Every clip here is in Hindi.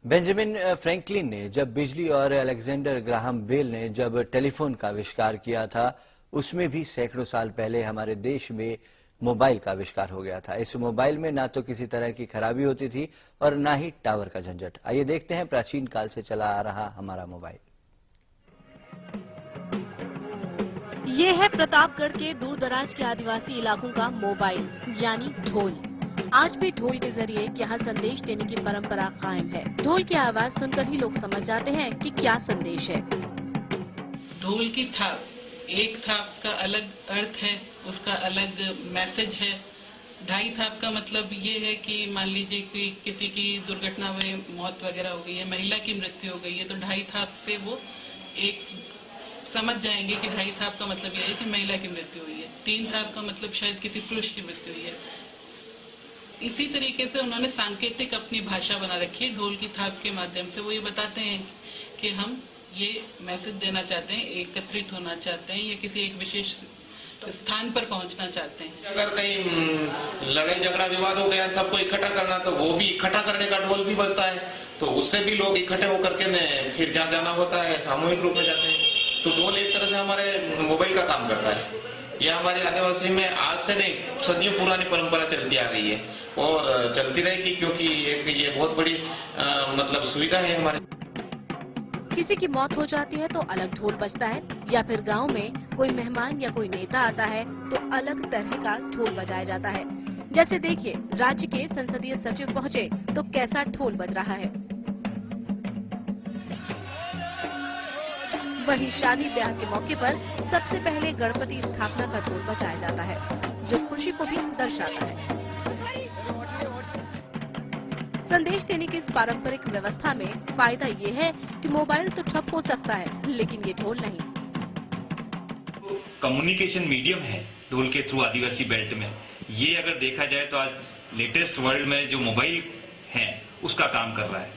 बेंजामिन फ्रैंकलिन ने जब बिजली और अलेक्जेंडर ग्राहम बेल ने जब टेलीफोन का आविष्कार किया था, उसमें भी सैकड़ों साल पहले हमारे देश में मोबाइल का आविष्कार हो गया था। इस मोबाइल में ना तो किसी तरह की खराबी होती थी और ना ही टावर का झंझट। आइए देखते हैं प्राचीन काल से चला आ रहा हमारा मोबाइल। ये है प्रतापगढ़ के दूर दराज के आदिवासी इलाकों का मोबाइल यानी ढोल। आज भी ढोल के जरिए यहाँ संदेश देने की परंपरा कायम है। ढोल की आवाज सुनकर ही लोग समझ जाते हैं कि क्या संदेश है। ढोल की थाप, एक थाप का अलग अर्थ है, उसका अलग मैसेज है। ढाई थाप का मतलब ये है कि मान लीजिए कि किसी की दुर्घटना में मौत वगैरह हो गई है, महिला की मृत्यु हो गई है, तो ढाई थाप से वो एक समझ जाएंगे कि ढाई थाप का मतलब ये है कि महिला की मृत्यु हुई है। तीन थाप का मतलब शायद किसी पुरुष की मृत्यु हुई है। इसी तरीके से उन्होंने सांकेतिक अपनी भाषा बना रखी है। ढोल की थाप के माध्यम से वो ये बताते हैं कि हम ये मैसेज देना चाहते हैं, एकत्रित होना चाहते हैं या किसी एक विशेष स्थान पर पहुंचना चाहते हैं। अगर कहीं लड़ाई झगड़ा विवाद हो गया, सबको इकट्ठा करना, तो वो भी इकट्ठा करने का ढोल भी बजता है, तो उससे भी लोग इकट्ठे होकर के फिर जहाँ जाना होता है सामूहिक रूप में जाते हैं। तो ढोल एक तरह से हमारे मोबाइल का काम करता है। यह हमारे आदिवासी में आज से नहीं, सदियों पुरानी परंपरा चलती आ रही है और चलती रहेगी, क्योंकि ये बहुत बड़ी मतलब सुविधा है हमारे। किसी की मौत हो जाती है तो अलग ढोल बजता है, या फिर गांव में कोई मेहमान या कोई नेता आता है तो अलग तरह का ढोल बजाया जाता है। जैसे देखिए, राज्य के संसदीय सचिव पहुंचे तो कैसा ढोल बज रहा है। वहीं शादी ब्याह के मौके पर सबसे पहले गणपति स्थापना का ढोल बजाया जाता है, जो खुशी को भी दर्शाता है। संदेश देने की इस पारंपरिक व्यवस्था में फायदा ये है कि मोबाइल तो ठप हो सकता है, लेकिन ये ढोल नहीं। कम्युनिकेशन मीडियम है ढोल के थ्रू आदिवासी बेल्ट में। ये अगर देखा जाए तो आज लेटेस्ट वर्ल्ड में जो मोबाइल है उसका काम कर रहा है,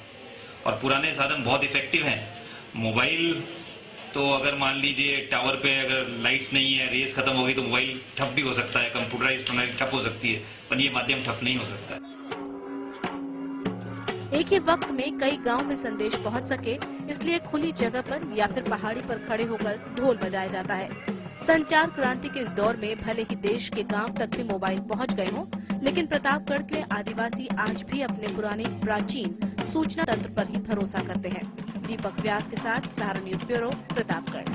और पुराने साधन बहुत इफेक्टिव हैं। मोबाइल तो अगर मान लीजिए टावर पे अगर लाइट्स नहीं है, रेस खत्म हो गई तो मोबाइल ठप भी हो सकता है, कंप्यूटराइज्ड प्रणाली ठप हो सकती है, पर ये माध्यम ठप नहीं हो सकता। एक ही वक्त में कई गांव में संदेश पहुंच सके, इसलिए खुली जगह पर या फिर पहाड़ी पर खड़े होकर ढोल बजाया जाता है। संचार क्रांति के इस दौर में भले ही देश के गांव तक भी मोबाइल पहुंच गए हों, लेकिन प्रतापगढ़ के आदिवासी आज भी अपने पुराने प्राचीन सूचना तंत्र पर ही भरोसा करते हैं। दीपक व्यास के साथ सहारा न्यूज ब्यूरो, प्रतापगढ़।